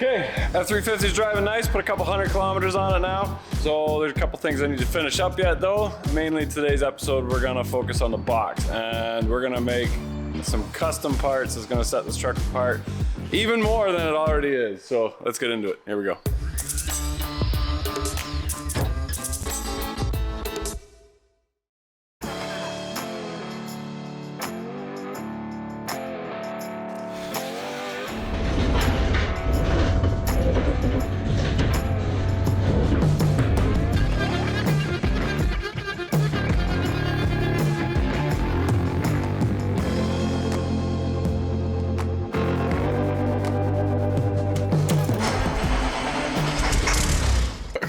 Okay, F-350 is driving nice, put a couple 100 kilometers on it now. So there's a couple things I need to finish up yet though. Mainly today's episode, we're gonna focus on the box and we're gonna make some custom parts that's gonna set this truck apart even more than it already is. So let's get into it, here we go.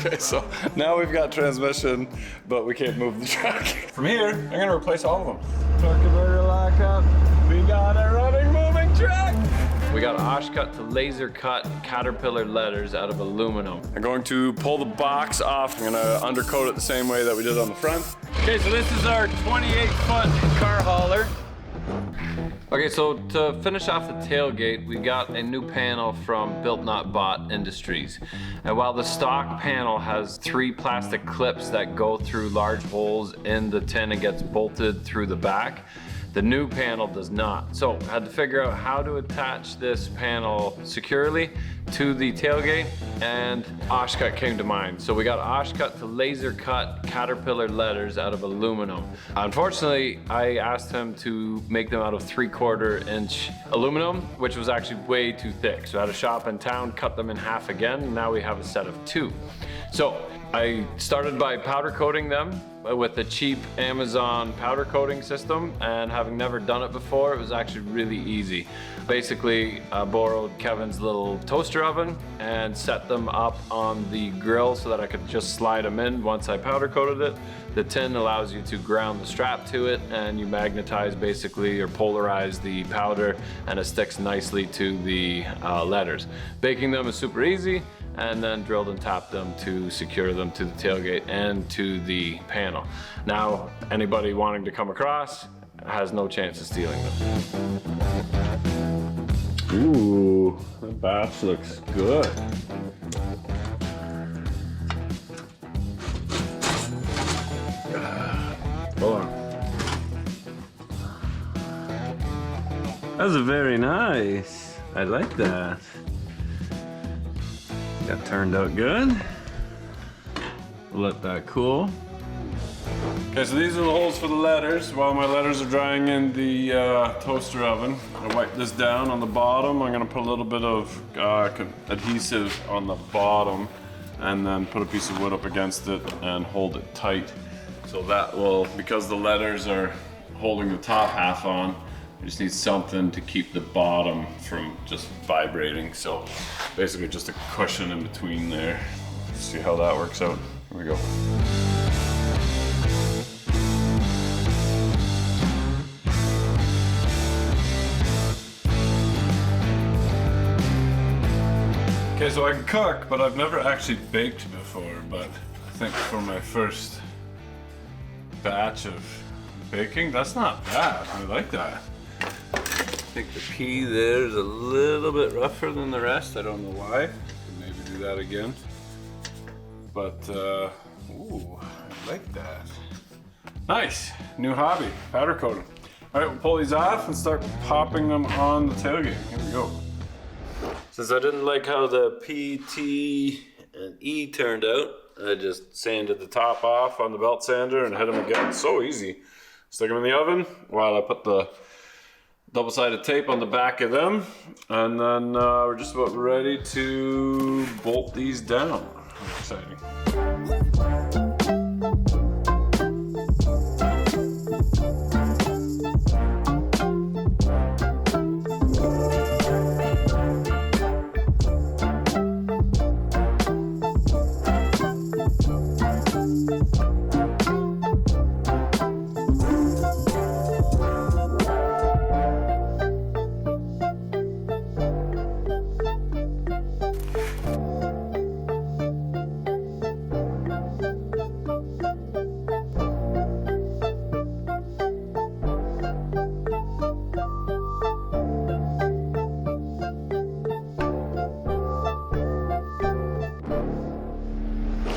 Okay, so now we've got transmission, but we can't move the truck. From here, I'm gonna replace all of them. Torque converter lockup. We got a running, moving truck. We got Oshcut to laser cut Caterpillar letters out of aluminum. I'm going to pull the box off. I'm gonna undercoat it the same way that we did on the front. Okay, so this is our 28-foot car hauler. Okay, so to finish off the tailgate, we got a new panel from Built Not Bought Industries. And while the stock panel has 3 plastic clips that go through large holes in the tin and gets bolted through the back, the new panel does not. So I had to figure out how to attach this panel securely to the tailgate, and Oshcut came to mind. So we got Oshcut to laser cut Caterpillar letters out of aluminum. Unfortunately, I asked him to make them out of 3/4 inch aluminum, which was actually way too thick. So I had a shop in town, cut them in half again, and now we have a set of 2. So I started by powder coating them with a cheap Amazon powder coating system, and having never done it before, it was actually really easy. Basically, I borrowed Kevin's little toaster oven and set them up on the grill so that I could just slide them in once I powder coated it. The tin allows you to ground the strap to it, and you magnetize basically or polarize the powder, and it sticks nicely to the letters. Baking them is super easy, and then drilled and tapped them to secure them to the tailgate and to the panel. Now, anybody wanting to come across has no chance of stealing them. Ooh, that batch looks good. Hold on. That's very nice. I like that. That turned out good. We'll let that cool. Okay, so these are the holes for the letters. While my letters are drying in the toaster oven, I'm gonna wipe this down on the bottom. I'm gonna put a little bit of adhesive on the bottom and then put a piece of wood up against it and hold it tight. So that will, because the letters are holding the top half on, I just need something to keep the bottom from just vibrating. So basically just a cushion in between there. Let's see how that works out. Here we go. Okay, so I can cook, but I've never actually baked before, but I think for my first batch of baking, that's not bad. I like that. I think the pea there is a little bit rougher than the rest. I don't know why. Maybe do that again. But, ooh, I like that. Nice, new hobby, powder coating. All right, we'll pull these off and start popping them on the tailgate. Here we go. Since I didn't like how the P, T, and E turned out, I just sanded the top off on the belt sander and hit them again. So easy. Stick them in the oven while I put the double-sided tape on the back of them, and then we're just about ready to bolt these down. Exciting.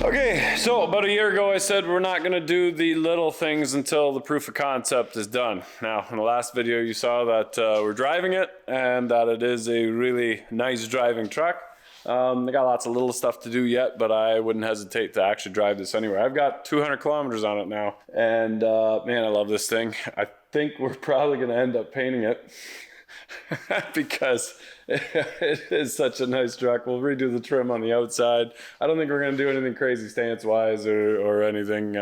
Okay, so about a year ago I said we're not gonna do the little things until the proof of concept is done. Now, in the last video you saw that we're driving it and that it is a really nice driving truck. I got lots of little stuff to do yet, but I wouldn't hesitate to actually drive this anywhere. I've got 200 kilometers on it now, and man, I love this thing. I think we're probably gonna end up painting it because it is such a nice truck. We'll redo the trim on the outside. I don't think we're gonna do anything crazy stance-wise or anything,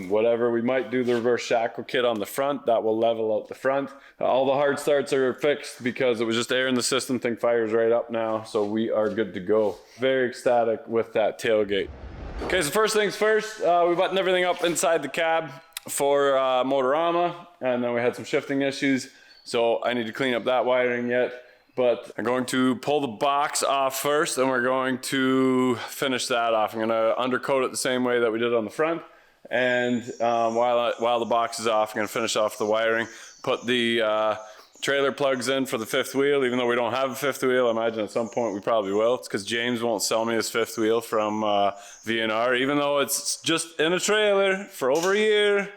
whatever. We might do the reverse shackle kit on the front. That will level out the front. All the hard starts are fixed because it was just air in the system. Thing fires right up now, so we are good to go. Very ecstatic with that tailgate. Okay, so first things first, we buttoned everything up inside the cab for Motorama, and then we had some shifting issues, so I need to clean up that wiring yet. But I'm going to pull the box off first, and we're going to finish that off. I'm gonna undercoat it the same way that we did on the front. And while the box is off, I'm gonna finish off the wiring, put the trailer plugs in for the fifth wheel. Even though we don't have a fifth wheel, I imagine at some point we probably will. It's because James won't sell me his fifth wheel from V&R, even though it's just in a trailer for over a year.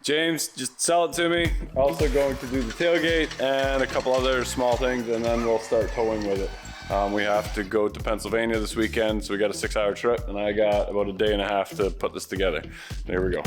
James, just sell it to me. Also going to do the tailgate and a couple other small things, and then we'll start towing with it. We have to go to Pennsylvania this weekend, so we got a 6-hour trip, and I got about a day and a half to put this together. There we go.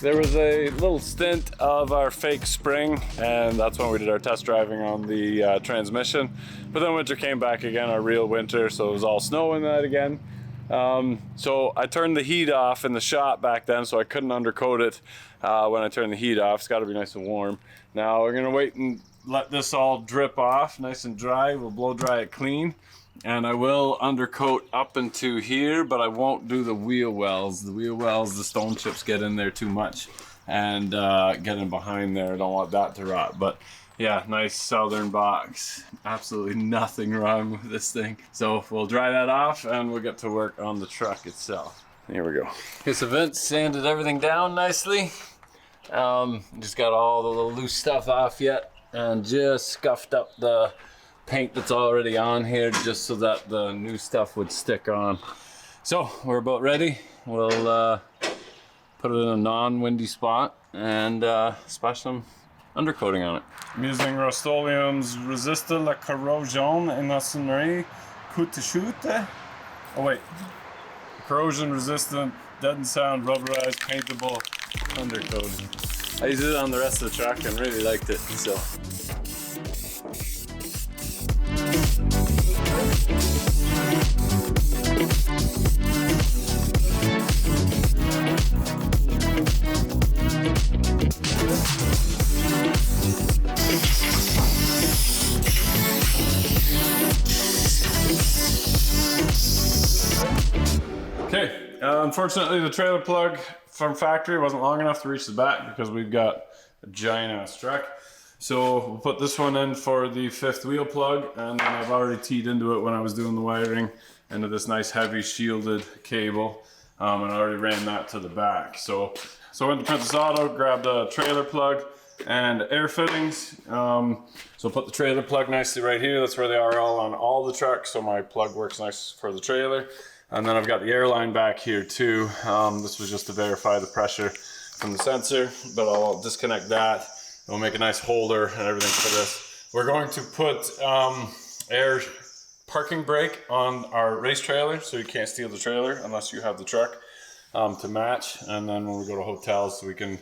There was a little stint of our fake spring, and that's when we did our test driving on the transmission. But then winter came back again, our real winter, so it was all snow in that again. So I turned the heat off in the shop back then, so I couldn't undercoat it when I turned the heat off. It's got to be nice and warm. Now we're gonna wait and let this all drip off nice and dry. We'll blow dry it clean. And I will undercoat up into here, but I won't do the wheel wells. The wheel wells, the stone chips get in there too much and get in behind there. I don't want that to rot. But yeah, nice southern box. Absolutely nothing wrong with this thing. So we'll dry that off and we'll get to work on the truck itself. Here we go. Okay, so Vince sanded everything down nicely. Just got all the little loose stuff off yet and just scuffed up the paint that's already on here just so that the new stuff would stick on. So we're about ready. We'll put it in a non-windy spot and splash some undercoating on it. I'm using Rust-Oleum's Resistor la Corrosion et Maçonnerie Coûte-Chute. Oh wait, corrosion resistant, doesn't sound rubberized, paintable undercoating. I used it on the rest of the truck and really liked it, so. Okay, unfortunately the trailer plug from factory wasn't long enough to reach the back because we've got a giant ass truck. So we'll put this one in for the fifth wheel plug, and then I've already teed into it when I was doing the wiring into this nice heavy shielded cable, and I already ran that to the back. So I went to Princess Auto, grabbed a trailer plug and air fittings. So put the trailer plug nicely right here. That's where they are all on all the trucks, so my plug works nice for the trailer. And then I've got the air line back here too. This was just to verify the pressure from the sensor, but I'll disconnect that. We'll make a nice holder and everything for this. We're going to put air parking brake on our race trailer, so you can't steal the trailer unless you have the truck to match. And then when we go to hotels, we can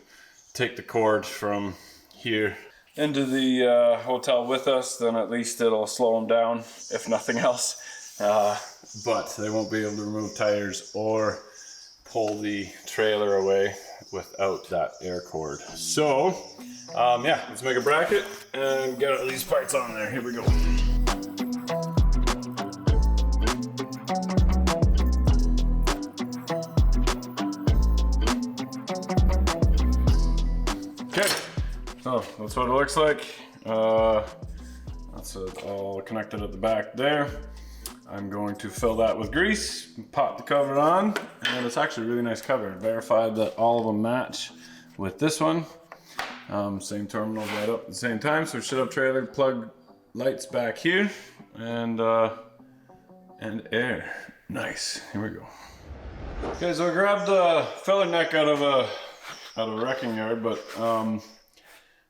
take the cord from here into the hotel with us, then at least it'll slow them down, if nothing else. But they won't be able to remove tires or pull the trailer away without that air cord. So, yeah, let's make a bracket and get these parts on there. Here we go. Okay, so that's what it looks like. That's it all connected at the back there. I'm going to fill that with grease, pop the cover on, and it's actually a really nice cover. Verified that all of them match with this one. Same terminals right up at the same time, so it should have trailer plug lights back here, and air. Nice, here we go. Okay, so I grabbed the filler neck out of a wrecking yard, but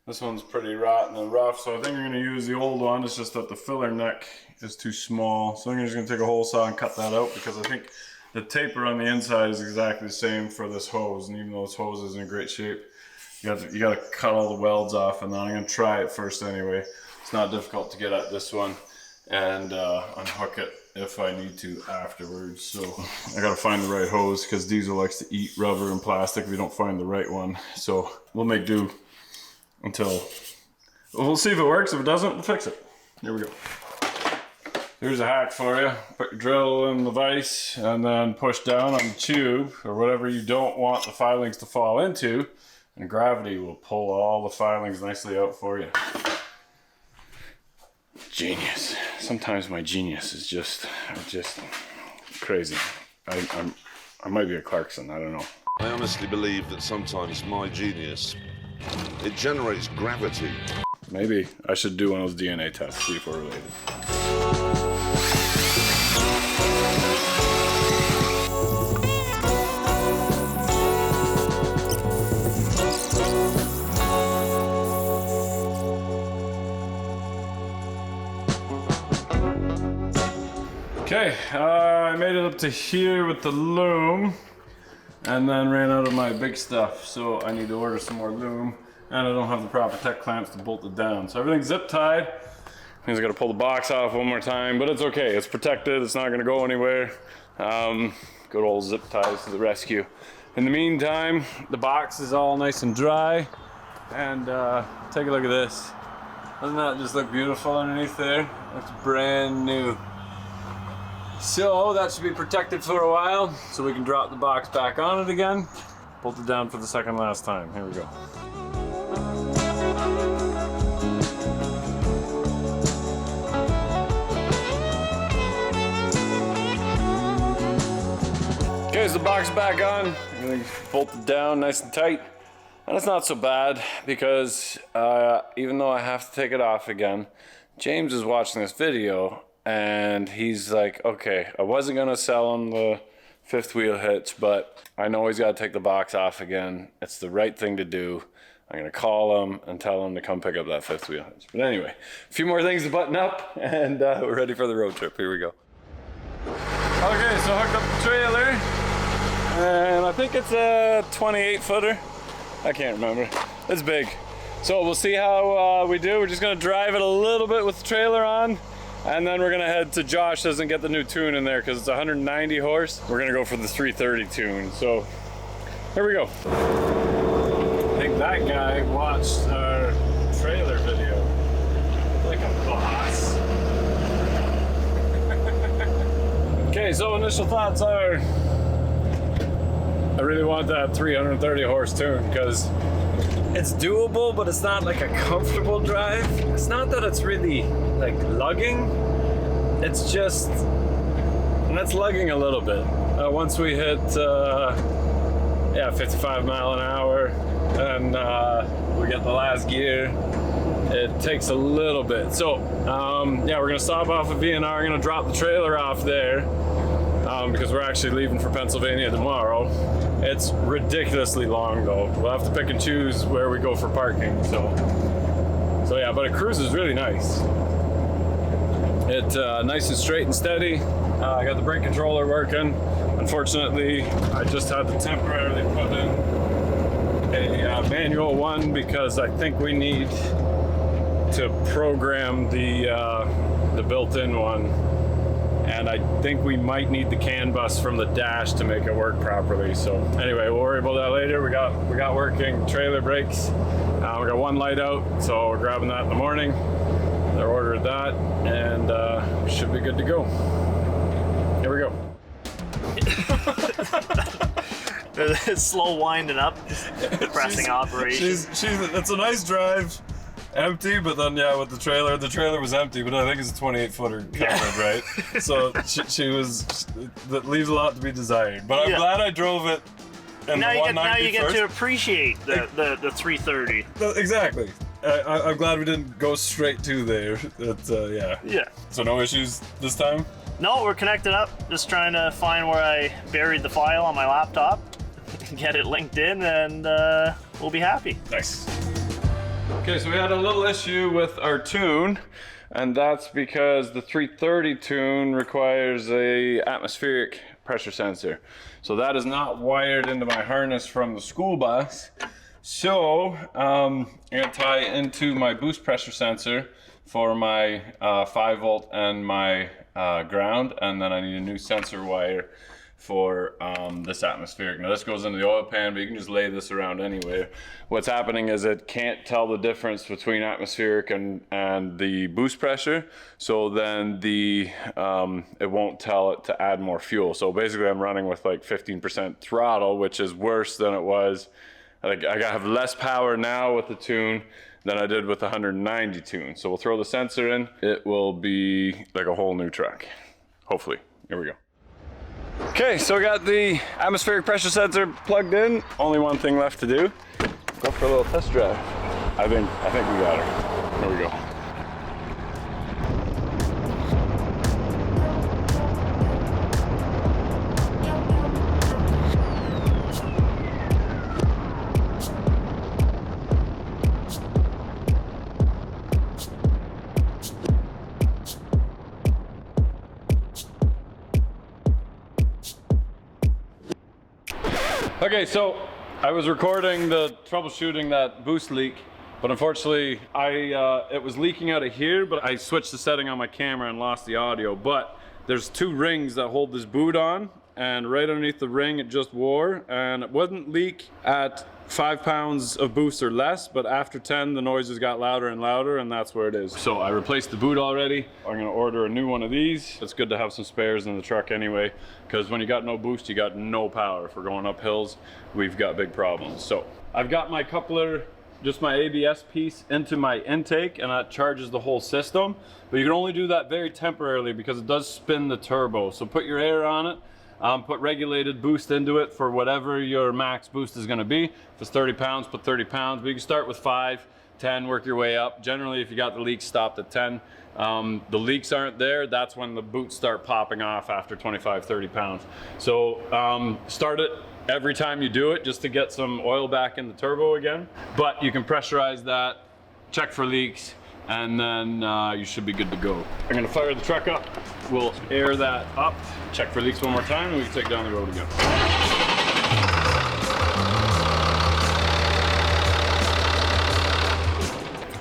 this one's pretty rotten and rough, so I think I'm gonna use the old one. It's just that the filler neck is too small, so I'm just gonna take a hole saw and cut that out, because I think the taper on the inside is exactly the same for this hose, and even though this hose is in great shape, you gotta cut all the welds off, and then I'm gonna try it first anyway. It's not difficult to get at this one and unhook it if I need to afterwards. So I gotta find the right hose, because Diesel likes to eat rubber and plastic if you don't find the right one. So we'll make do until, we'll see if it works. If it doesn't, we'll fix it. Here we go. Here's a hack for you. Put your drill in the vise and then push down on the tube or whatever you don't want the filings to fall into, and gravity will pull all the filings nicely out for you. Genius. Sometimes my genius is just crazy. I might be a Clarkson, I don't know. I honestly believe that sometimes my genius, it generates gravity. Maybe I should do one of those DNA tests, see if we're related. Okay, I made it up to here with the loom and then ran out of my big stuff, so I need to order some more loom, and I don't have the proper tech clamps to bolt it down. So everything's zip tied. Means I gotta pull the box off one more time, but it's okay, it's protected, it's not gonna go anywhere. Good old zip ties to the rescue. In the meantime, the box is all nice and dry, and take a look at this. Doesn't that just look beautiful underneath there? Looks brand new. So that should be protected for a while, so we can drop the box back on it again, bolt it down for the second last time. Here we go. Okay, so the box is back on. Everything's bolted down nice and tight. And it's not so bad, because even though I have to take it off again, James is watching this video and he's like, okay, I wasn't gonna sell him the fifth wheel hitch, but I know he's gotta take the box off again. It's the right thing to do. I'm gonna call him and tell him to come pick up that fifth wheel hitch. But anyway, a few more things to button up, and we're ready for the road trip. Here we go. Okay, so hooked up the trailer, and I think it's a 28 footer. I can't remember. It's big. So we'll see how we do. We're just gonna drive it a little bit with the trailer on, and then we're gonna head to Josh's and get the new tune in there, because it's 190 horse. We're gonna go for the 330 tune. So here we go. I think that guy watched our trailer video. Like a boss. Okay, so initial thoughts are, I really want that 330 horse tune, because it's doable, but it's not like a comfortable drive. It's not that it's really like lugging, it's just, and it's lugging a little bit. Once we hit 55 mile an hour and we get the last gear, it takes a little bit. So yeah, we're gonna stop off at VNR, gonna drop the trailer off there, because we're actually leaving for Pennsylvania tomorrow. It's ridiculously long though. We'll have to pick and choose where we go for parking. So yeah, but it cruises really nice. It's nice and straight and steady. I got the brake controller working. Unfortunately, I just had to temporarily put in a manual one, because I think we need to program the built-in one. And I think we might need the CAN bus from the dash to make it work properly. So anyway, we'll worry about that later. We got working trailer brakes. We got one light out, so we're grabbing that in the morning. I ordered that, and we should be good to go. Here we go. Slow winding up, depressing operation. It's a nice drive. empty, but then yeah, with the trailer was empty, but I think it's a 28-footer covered, right? So that leaves a lot to be desired. But I'm glad I drove it. And now you get to appreciate the 330. Exactly. I'm glad we didn't go straight to there. Yeah. Yeah. So no issues this time? No, we're connected up. Just trying to find where I buried the file on my laptop, get it linked in, and we'll be happy. Nice. Okay, so we had a little issue with our tune, and that's because the 330 tune requires a atmospheric pressure sensor. So that is not wired into my harness from the school bus. So I'm gonna tie into my boost pressure sensor for my 5-volt and my ground, and then I need a new sensor wire for this atmospheric. Now this goes into the oil pan, but you can just lay this around anywhere. What's happening is it can't tell the difference between atmospheric and the boost pressure, so then it won't tell it to add more fuel. So basically I'm running with like 15% throttle, which is worse than it was. Like I have less power now with the tune than I did with the 190 tune. So we'll throw the sensor in. It will be like a whole new truck, hopefully. Here we go. Okay, so we got the atmospheric pressure sensor plugged in. Only one thing left to do. Go for a little test drive. I think we got her. Here we go. Okay, so I was recording the troubleshooting that boost leak, but unfortunately it was leaking out of here, but I switched the setting on my camera and lost the audio. But there's 2 rings that hold this boot on, and right underneath the ring it just wore, and it wouldn't leak at 5 pounds of boost or less, but after 10 the noises got louder and louder, and that's where it is. So I replaced the boot already. I'm gonna order a new one of these. It's good to have some spares in the truck anyway, because when you got no boost, you got no power. If we're going up hills, we've got big problems. So I've got my coupler, just my ABS piece, into my intake, and that charges the whole system. But you can only do that very temporarily because it does spin the turbo. So put your air on it. Put regulated boost into it for whatever your max boost is going to be. If it's 30 pounds, put 30 pounds. But you can start with 5, 10, work your way up. Generally, if you got the leaks stopped at 10, the leaks aren't there, that's when the boots start popping off after 25, 30 pounds. So start it every time you do it just to get some oil back in the turbo again. But you can pressurize that, check for leaks, and then you should be good to go. I'm gonna fire the truck up. We'll air that up, check for leaks one more time, and we can take it down the road again.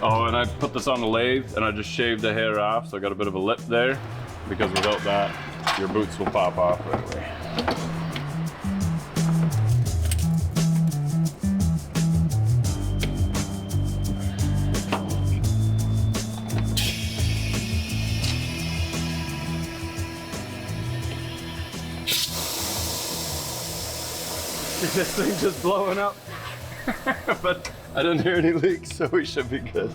Oh, and I put this on the lathe, and I just shaved the hair off, so I got a bit of a lip there, because without that, your boots will pop off right away. This thing just blowing up, but I didn't hear any leaks, so we should be good.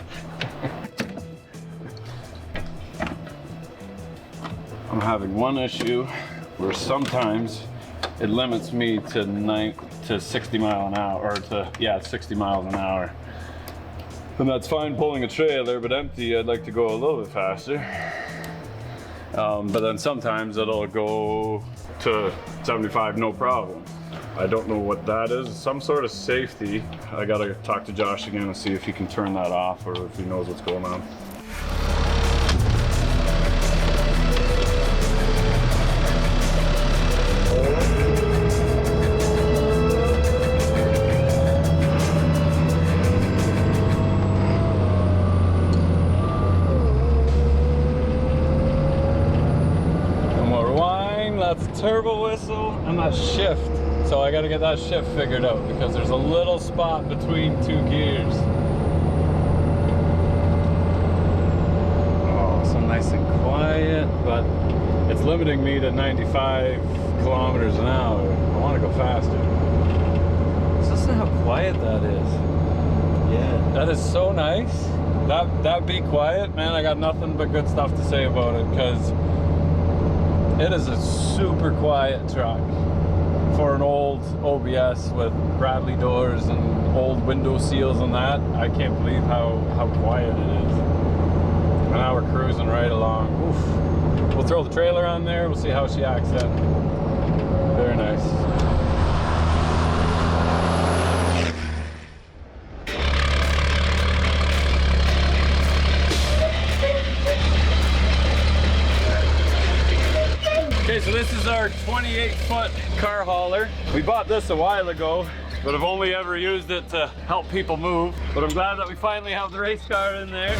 I'm having one issue where sometimes it limits me to 60 mile an hour, or 60 miles an hour. And that's fine pulling a trailer, but empty, I'd like to go a little bit faster. But then sometimes it'll go to 75, no problem. I don't know what that is. Some sort of safety. I gotta talk to Josh again and see if he can turn that off or if he knows what's going on. One more whine, that's a turbo whistle, and that shift. So I gotta get that shift figured out because there's a little spot between 2 gears. Oh, so nice and quiet, but it's limiting me to 95 kilometers an hour. I wanna go faster. Just listen how quiet that is. Yeah. That is so nice. That Be Quiet, man, I got nothing but good stuff to say about it, because it is a super quiet truck for an old OBS with Bradley doors and old window seals and that. I can't believe how quiet it is. And now we're cruising right along. Oof. We'll throw the trailer on there, we'll see how she acts then. Very nice. Okay, so this is our 28-foot car hauler. We bought this a while ago, but I've only ever used it to help people move. But I'm glad that we finally have the race car in there.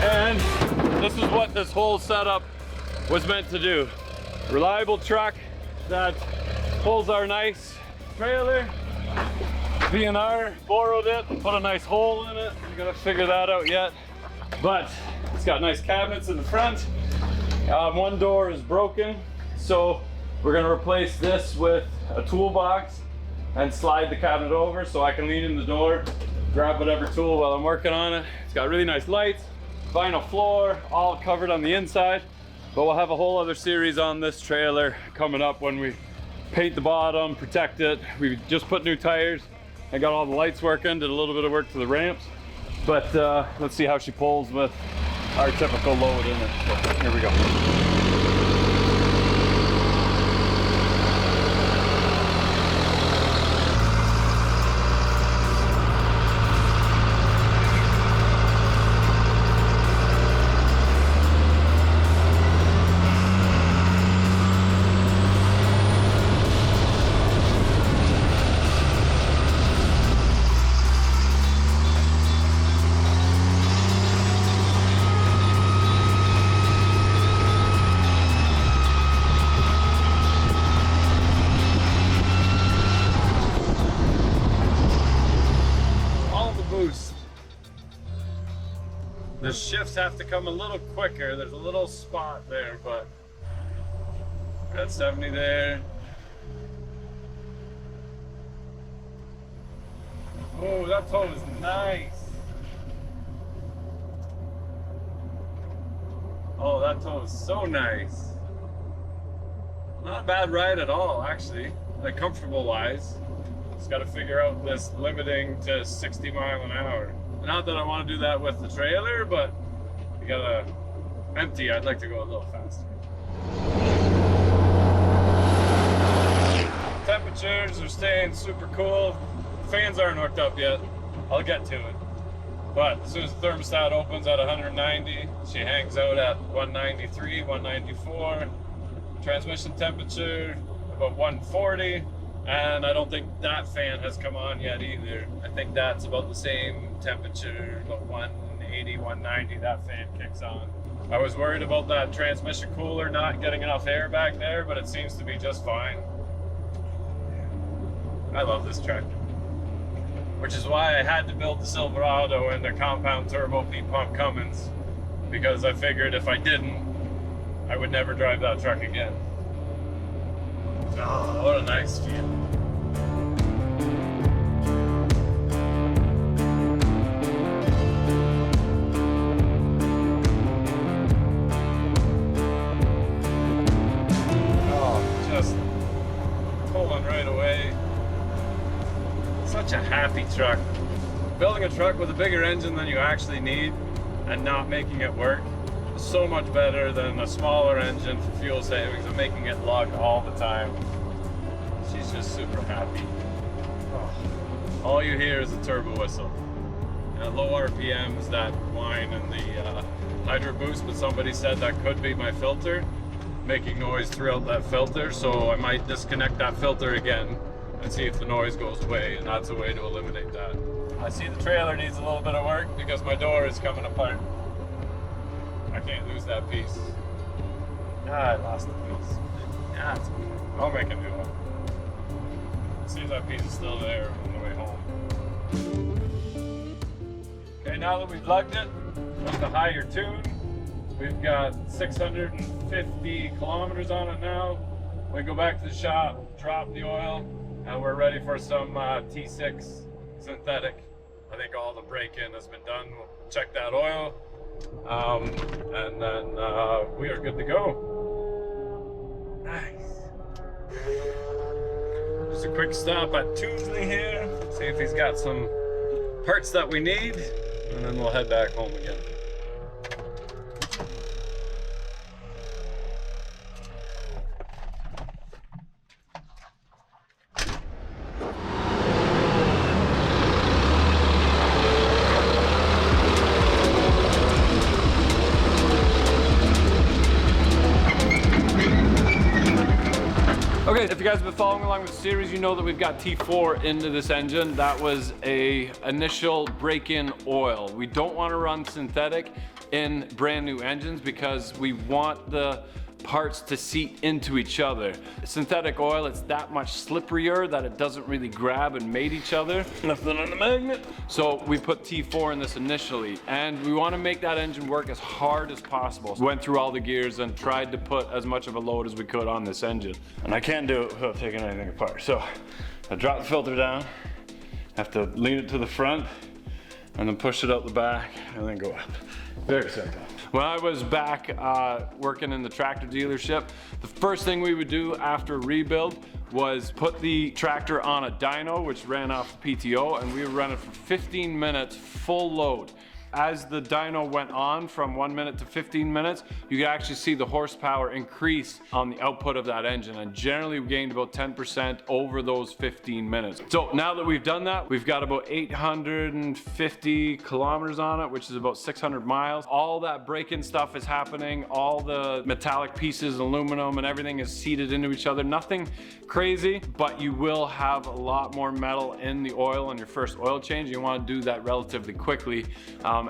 And this is what this whole setup was meant to do. Reliable truck that pulls our nice trailer. V&R borrowed it and put a nice hole in it. I'm gonna figure that out yet. But it's got nice cabinets in the front. One door is broken, so we're gonna replace this with a toolbox and slide the cabinet over so I can lean in the door, grab whatever tool while I'm working on it. It's got really nice lights, vinyl floor, all covered on the inside, but we'll have a whole other series on this trailer coming up when we paint the bottom, protect it. We just put new tires and got all the lights working, did a little bit of work to the ramps, but let's see how she pulls with our typical load in it. So here we go. The shifts have to come a little quicker. There's a little spot there, but got 70 there. Oh, that toe is nice. Oh, that toe is so nice. Not a bad ride at all, actually. Like comfortable wise. Just got to figure out this limiting to 60 miles an hour. Not that I want to do that with the trailer, but you gotta empty. I'd like to go a little faster. Temperatures are staying super cool. Fans aren't hooked up yet. I'll get to it. But as soon as the thermostat opens at 190, she hangs out at 193, 194. Transmission temperature about 140. And I don't think that fan has come on yet either. I think that's about the same temperature, about 180, 190, that fan kicks on. I was worried about that transmission cooler not getting enough air back there, but it seems to be just fine. I love this tractor. Which is why I had to build the Silverado and the compound turbo P-pump Cummins, because I figured if I didn't, I would never drive that truck again. Oh, what a nice feel. Oh, just pulling right away. Such a happy truck. Building a truck with a bigger engine than you actually need and not making it work is so much better than a smaller engine for fuel savings and making it lug all the time. She's just super happy. Oh. All you hear is a turbo whistle. And at low RPMs, that whine and the Hydroboost, but somebody said that could be my filter making noise throughout that filter, so I might disconnect that filter again and see if the noise goes away, and that's a way to eliminate that. I see the trailer needs a little bit of work because my door is coming apart. I can't lose that piece. Ah, I lost the piece. Ah, it's okay. I'll make a new one. See if that piece is still there on the way home. Okay, now that we've lugged it with the higher tune, we've got 650 kilometers on it now. We go back to the shop, drop the oil, and we're ready for some T6 synthetic. I think all the break-in has been done. check that oil, and then we are good to go. Nice. Just a quick stop at Tuesday here, see if he's got some parts that we need, and then we'll head back home again. Okay, if you guys have been following along with the series, you know that we've got T4 into this engine. That was a initial break-in oil. We don't want to run synthetic in brand new engines because we want the parts to seat into each other. Synthetic oil, it's that much slipperier that it doesn't really grab and mate each other. Nothing on the magnet. So we put T4 in this initially, and we want to make that engine work as hard as possible. So went through all the gears and tried to put as much of a load as we could on this engine. And I can't do it without taking anything apart. So I drop the filter down, have to lean it to the front, and then push it out the back, and then go up. Very simple. When I was back working in the tractor dealership, the first thing we would do after a rebuild was put the tractor on a dyno, which ran off the PTO, and we would run it for 15 minutes full load. As the dyno went on from 1 minute to 15 minutes, you could actually see the horsepower increase on the output of that engine, and generally we gained about 10% over those 15 minutes. So now that we've done that, we've got about 850 kilometers on it, which is about 600 miles. All that break-in stuff is happening, all the metallic pieces, aluminum and everything is seated into each other. Nothing crazy, but you will have a lot more metal in the oil on your first oil change. You want to do that relatively quickly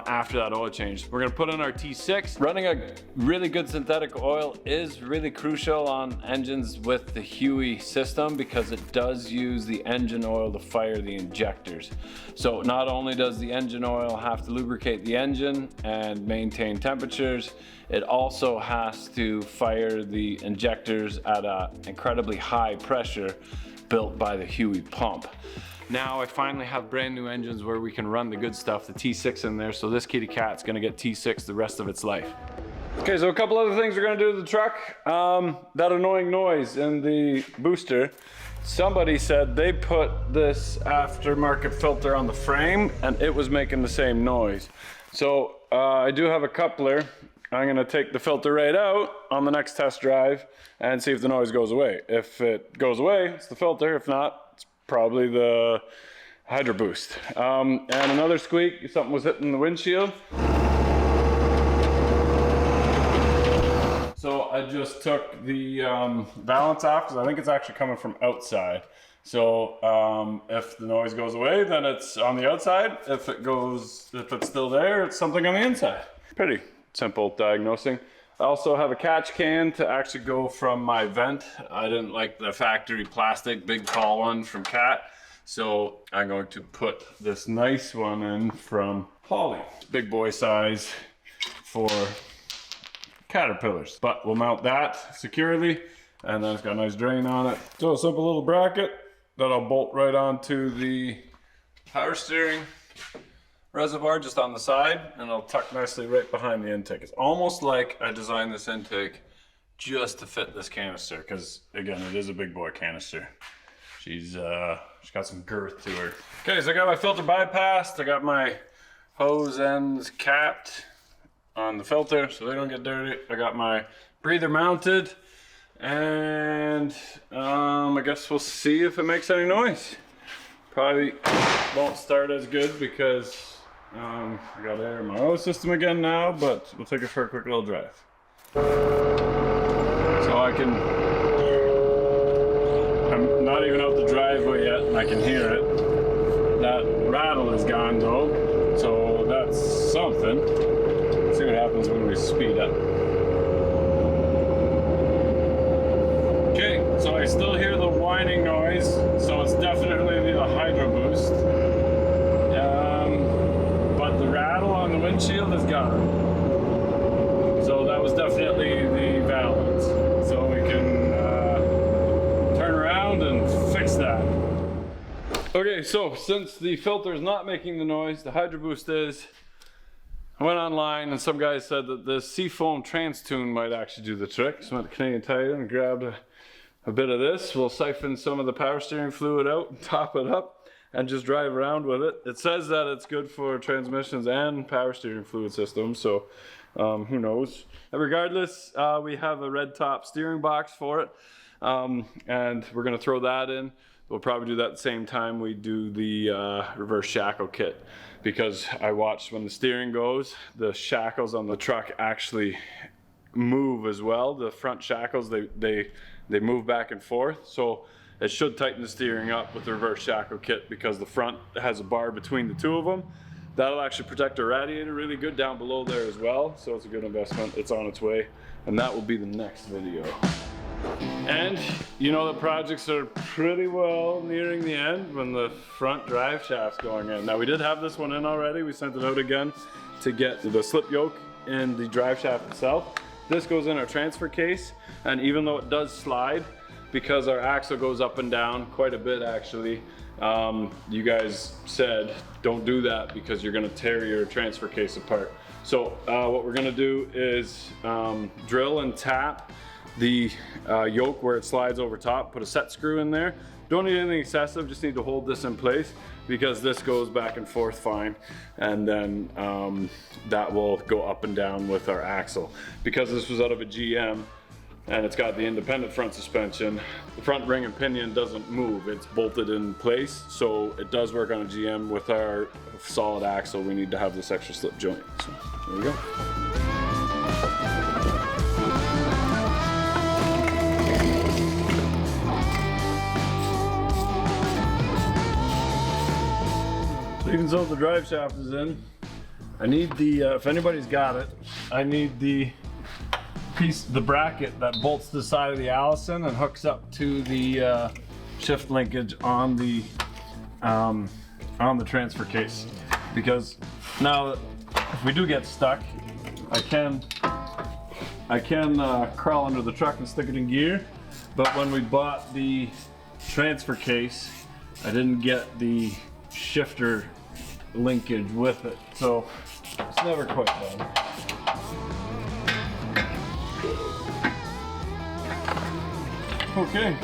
after that oil change. We're gonna put in our T6. Running a really good synthetic oil is really crucial on engines with the HUE system because it does use the engine oil to fire the injectors. So not only does the engine oil have to lubricate the engine and maintain temperatures, it also has to fire the injectors at an incredibly high pressure built by the HUE pump. Now I finally have brand new engines where we can run the good stuff, the T6 in there, so this kitty cat's gonna get T6 the rest of its life. Okay, so a couple other things we're gonna do to the truck. That annoying noise in the booster. Somebody said they put this aftermarket filter on the frame and it was making the same noise. So I do have a coupler. I'm gonna take the filter right out on the next test drive and see if the noise goes away. If it goes away, it's the filter. If not, it's probably the Hydroboost. And another squeak, something was hitting the windshield. So I just took the valance off because I think it's actually coming from outside. So if the noise goes away, then it's on the outside. If it's still there, it's something on the inside. Pretty simple diagnosing. I also have a catch can to actually go from my vent. I didn't like the factory plastic big tall one from CAT, so I'm going to put this nice one in from Poly. Big boy size for Caterpillars, but we'll mount that securely, and then it's got a nice drain on it. So a simple little bracket that I'll bolt right onto the power steering reservoir just on the side, and it'll tuck nicely right behind the intake. It's almost like I designed this intake just to fit this canister, because again, it is a big boy canister. She's got some girth to her. Okay, so I got my filter bypassed. I got my hose ends capped on the filter so they don't get dirty. I got my breather mounted, and I guess we'll see if it makes any noise. Probably won't start as good because I got air in my oil system again now, but we'll take it for a quick little drive. So I'm not even out the driveway yet and I can hear it. That rattle is gone though, so that's something. Let's see what happens when we speed up. Okay, so I still hear the whining noise, so it's definitely the Hydroboost. But the rattle on the windshield is gone. So that was definitely the valance. So we can turn around and fix that. Okay, so since the filter is not making the noise, the Hydroboost is, I went online and some guys said that the Seafoam Trans Tune might actually do the trick. So I went to Canadian Tire and grabbed a bit of this. We'll siphon some of the power steering fluid out and top it up and just drive around with it. It says that it's good for transmissions and power steering fluid systems, so who knows. Regardless, we have a red top steering box for it, and we're gonna throw that in. We'll probably do that at the same time we do the reverse shackle kit, because I watched when the steering goes, the shackles on the truck actually move as well. The front shackles, they move back and forth, so it should tighten the steering up with the reverse shackle kit, because the front has a bar between the two of them. That'll actually protect our radiator really good down below there as well, so it's a good investment. It's on its way, and that will be the next video. And you know the projects are pretty well nearing the end when the front drive shaft's going in. Now we did have this one in already. We sent it out again to get the slip yoke in the drive shaft itself. This goes in our transfer case, and even though it does slide, because our axle goes up and down quite a bit actually, you guys said don't do that because you're going to tear your transfer case apart. So what we're going to do is drill and tap the yoke where it slides over top, put a set screw in there. Don't need anything excessive, just need to hold this in place because this goes back and forth fine, and then that will go up and down with our axle. Because this was out of a GM and it's got the independent front suspension, the front ring and pinion doesn't move, it's bolted in place, so it does work on a GM. With our solid axle, we need to have this extra slip joint. So there we go. Even though the drive shaft is in, I need the, if anybody's got it, I need the piece, the bracket that bolts the side of the Allison and hooks up to the shift linkage on the transfer case. Because now, if we do get stuck, I can crawl under the truck and stick it in gear. But when we bought the transfer case, I didn't get the shifter linkage with it, so it's never quite done. Okay.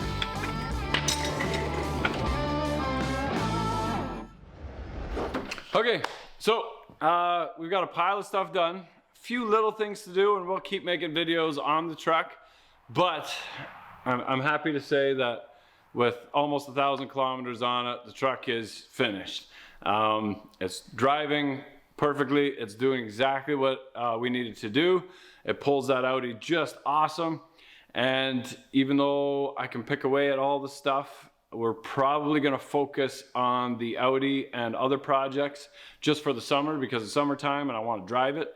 Okay, so we've got a pile of stuff done, a few little things to do, and we'll keep making videos on the truck, but I'm happy to say that with almost 1,000 kilometers on it, the truck is finished. It's driving perfectly. It's doing exactly what we needed to do. It pulls that Audi just awesome. And even though I can pick away at all the stuff, we're probably gonna focus on the Audi and other projects just for the summer because it's summertime and I wanna drive it.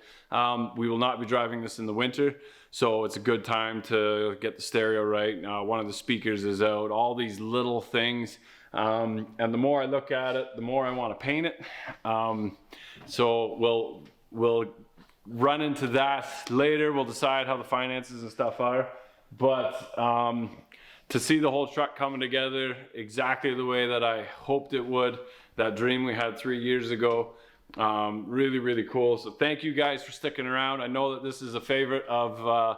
We will not be driving this in the winter. So it's a good time to get the stereo right. One of the speakers is out, all these little things. And the more I look at it, the more I want to paint it. So we'll run into that later. We'll decide how the finances and stuff are. But to see the whole truck coming together exactly the way that I hoped it would, that dream we had 3 years ago, really, really cool. So thank you guys for sticking around. I know that this is a favorite of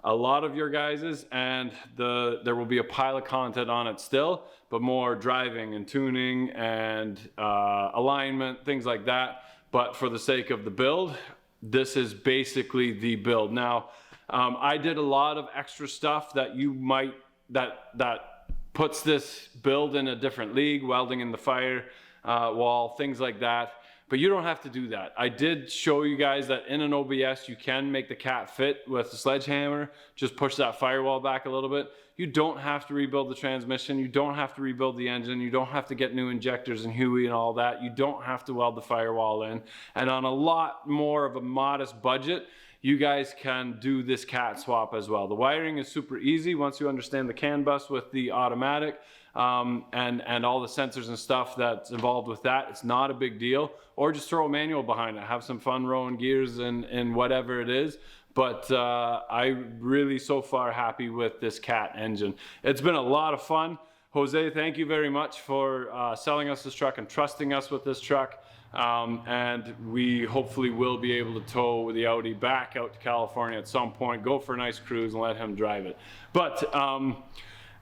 a lot of your guys's, and there will be a pile of content on it still, but more driving and tuning and alignment, things like that. But for the sake of the build, this is basically the build. Now, I did a lot of extra stuff that you might, that puts this build in a different league, welding in the fire wall, things like that. But you don't have to do that. I did show you guys that in an OBS, you can make the cat fit with the sledgehammer. Just push that firewall back a little bit. You don't have to rebuild the transmission. You don't have to rebuild the engine. You don't have to get new injectors and Huey and all that. You don't have to weld the firewall in. And on a lot more of a modest budget, you guys can do this cat swap as well. The wiring is super easy once you understand the CAN bus with the automatic. And all the sensors and stuff that's involved with that. It's not a big deal. Or just throw a manual behind it, have some fun rowing gears and whatever it is. But I'm really so far happy with this CAT engine. It's been a lot of fun. Jose, thank you very much for selling us this truck and trusting us with this truck. And we hopefully will be able to tow the Audi back out to California at some point, go for a nice cruise and let him drive it. But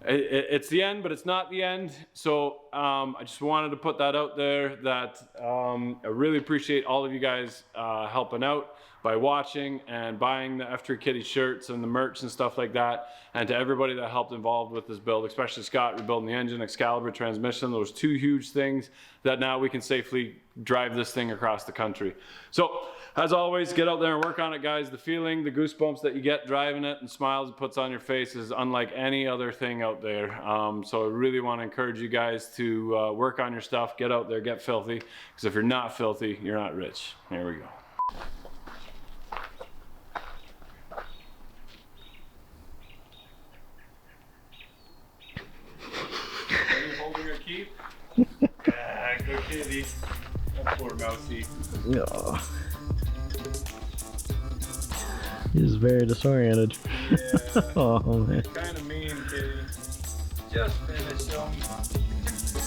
it's the end, but it's not the end. So I just wanted to put that out there that I really appreciate all of you guys helping out by watching and buying the FTreeKitty shirts and the merch and stuff like that. And to everybody that helped involved with this build, especially Scott rebuilding the engine, Excalibur transmission, those two huge things that now we can safely drive this thing across the country. So as always, get out there and work on it, guys. The feeling, the goosebumps that you get driving it and smiles it puts on your face is unlike any other thing out there. So I really want to encourage you guys to work on your stuff, get out there, get filthy, because if you're not filthy, you're not rich. Here we go. Keep? Yeah, good kitty. That poor mousey. Oh. He's very disoriented. Yeah. Oh man. Kind of mean, kitty. Just finish him.